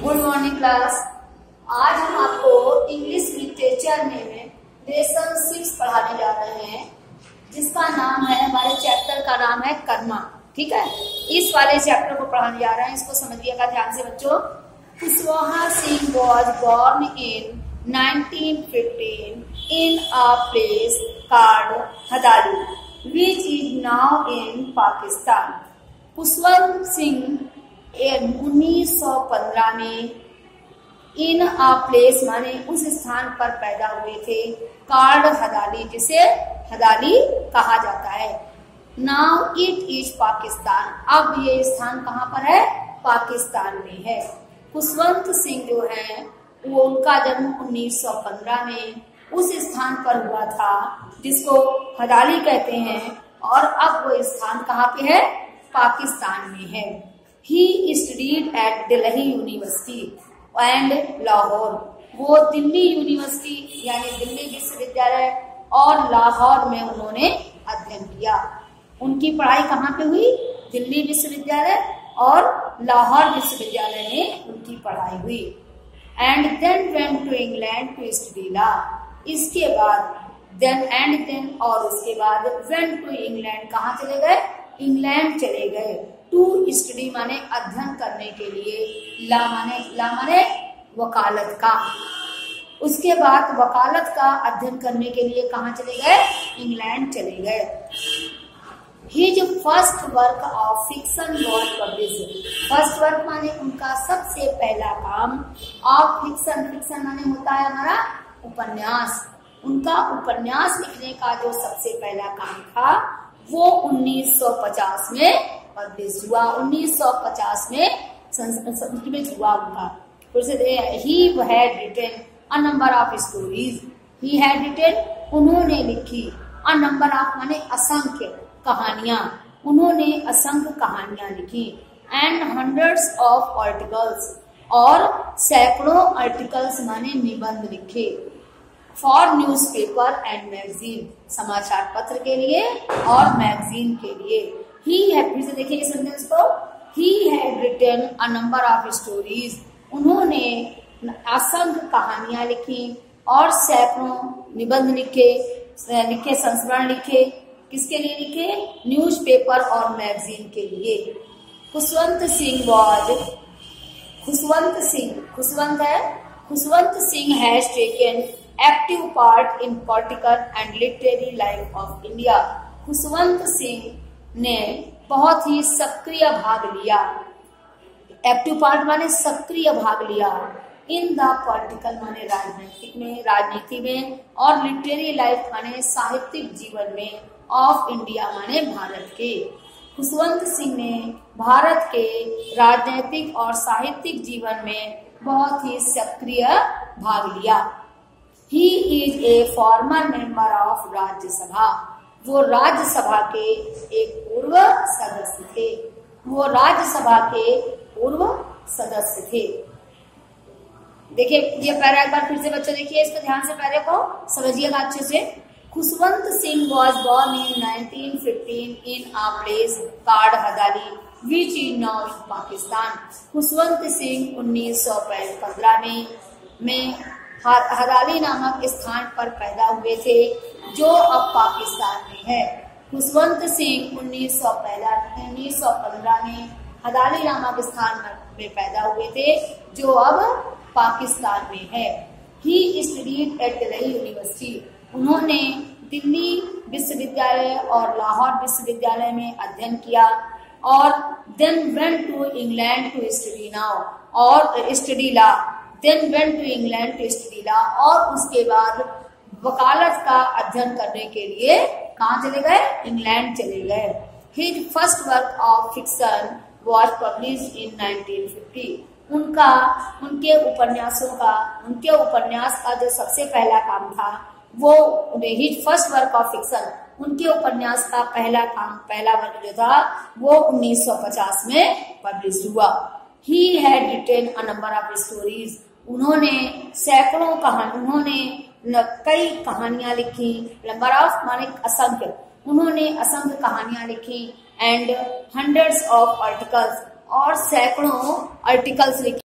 Good morning class. आज हम आपको इंग्लिश लिटरेचर में लेसन 6 पढ़ाने जा रहे हैं, जिसका नाम है, हमारे चैप्टर का नाम है कर्मा। ठीक है, इस वाले चैप्टर को पढ़ाने जा रहे हैं। इसको समझिएगा ध्यान से बच्चों। Kushwaha Singh was born in 1915 in a place called Hadali, which is now in Pakistan. Khushwant Singh 1915 में इन अ प्लेस माने उस स्थान पर पैदा हुए थे, कार्ड हदाली, जिसे हदाली कहा जाता है। नाउ इट इज पाकिस्तान, अब ये स्थान कहाँ पर है? पाकिस्तान में है। कुशवंत सिंह जो है वो, उनका जन्म 1915 में उस स्थान पर हुआ था जिसको हदाली कहते हैं, और अब वो स्थान कहाँ पे है? पाकिस्तान में है। He studied at Delhi university and Lahore, वो दिल्ली यूनिवर्सिटी यानी दिल्ली विश्वविद्यालय और लाहौर में उन्होंने अध्ययन किया। उनकी पढ़ाई कहाँ पे हुई? दिल्ली विश्वविद्यालय और लाहौर विश्वविद्यालय में उनकी पढ़ाई हुई। And then went to England to study law, इसके बाद देन और उसके बाद वेंट टू इंग्लैंड, कहाँ चले गए? इंग्लैंड चले गए। टू स्टडी माने अध्ययन करने के लिए, ला माने वकालत का। उसके बाद वकालत का अध्ययन करने के लिए कहाँ चले गए? इंग्लैंड चले गए। His first work of fiction was published, first work माने उनका सबसे पहला काम ऑफ फिक्शन माने होता है हमारा उपन्यास। उनका उपन्यास लिखने का जो सबसे पहला काम था वो 1950 में पब्लिश हुआ। 1950 में संस्कृत हुआ उनका। He had written a number of stories. He had written, उन्होंने लिखी, a number of माने असंख्य कहानियां, उन्होंने असंख्य कहानियां लिखी। And hundreds of articles, और सैकड़ों आर्टिकल्स माने निबंध लिखे। फॉर न्यूज़पेपर एंड मैगजीन, समाचार पत्र के लिए और मैगजीन के लिए। ही हैड, फिर से देखिए इस सेंटेंस को, he had written a number of stories, उन्होंने असंख्य कहानियां लिखी और सैकड़ों निबंध लिखे संस्मरण लिखे। किसके लिए लिखे? न्यूज़पेपर और मैगजीन के लिए। Khushwant Singh has taken active part in political and literary life of India. Khushwant Singh ने बहुत ही सक्रिय भाग लिया। एक्टिव पार्ट माने सक्रिय भाग लिया। इन द पॉलिटिकल माने राजनीति में, और लिटरेरी लाइफ माने साहित्यिक जीवन में, ऑफ इंडिया माने भारत के। खुशवंत सिंह ने भारत के राजनीतिक और साहित्यिक जीवन में बहुत ही सक्रिय भाग लिया। He is a former member of Rajya Sabha, वो राज्यसभा के एक पूर्व सदस्य थे। देखिए ये पैरा एक बार फिर से बच्चों देखिए, इसको ध्यान से पैरे को समझिएगा अच्छे से। Khushwant Singh was born in 1915 in a place called Hadali, which is now in Pakistan. Khushwant Singh 1915 में हदाली नामक स्थान पर पैदा हुए थे, जो अब पाकिस्तान में है। खुशवंत सिंह 1915 में हदाली नामक स्थान में पैदा हुए थे, जो अब पाकिस्तान में है। He studied at Delhi university, उन्होंने दिल्ली विश्वविद्यालय और लाहौर विश्वविद्यालय में अध्ययन किया। और then went to England to study law, और उसके बाद वकालत का अध्ययन करने के लिए कहाँ चले गए? इंग्लैंड चले गए। His first work of fiction was published in 1950, उनके उपन्यास का जो सबसे पहला काम था वो, his first work of fiction, उनके उपन्यास का पहला वर्क जो था वो 1950 में पब्लिश हुआ। He had written a number of stories, उन्होंने कई कहानियां लिखी। नंबर ऑफ माने असंख्य, उन्होंने असंख्य कहानियां लिखी। एंड हंड्रेड्स ऑफ आर्टिकल्स, और सैकड़ों आर्टिकल्स लिखे।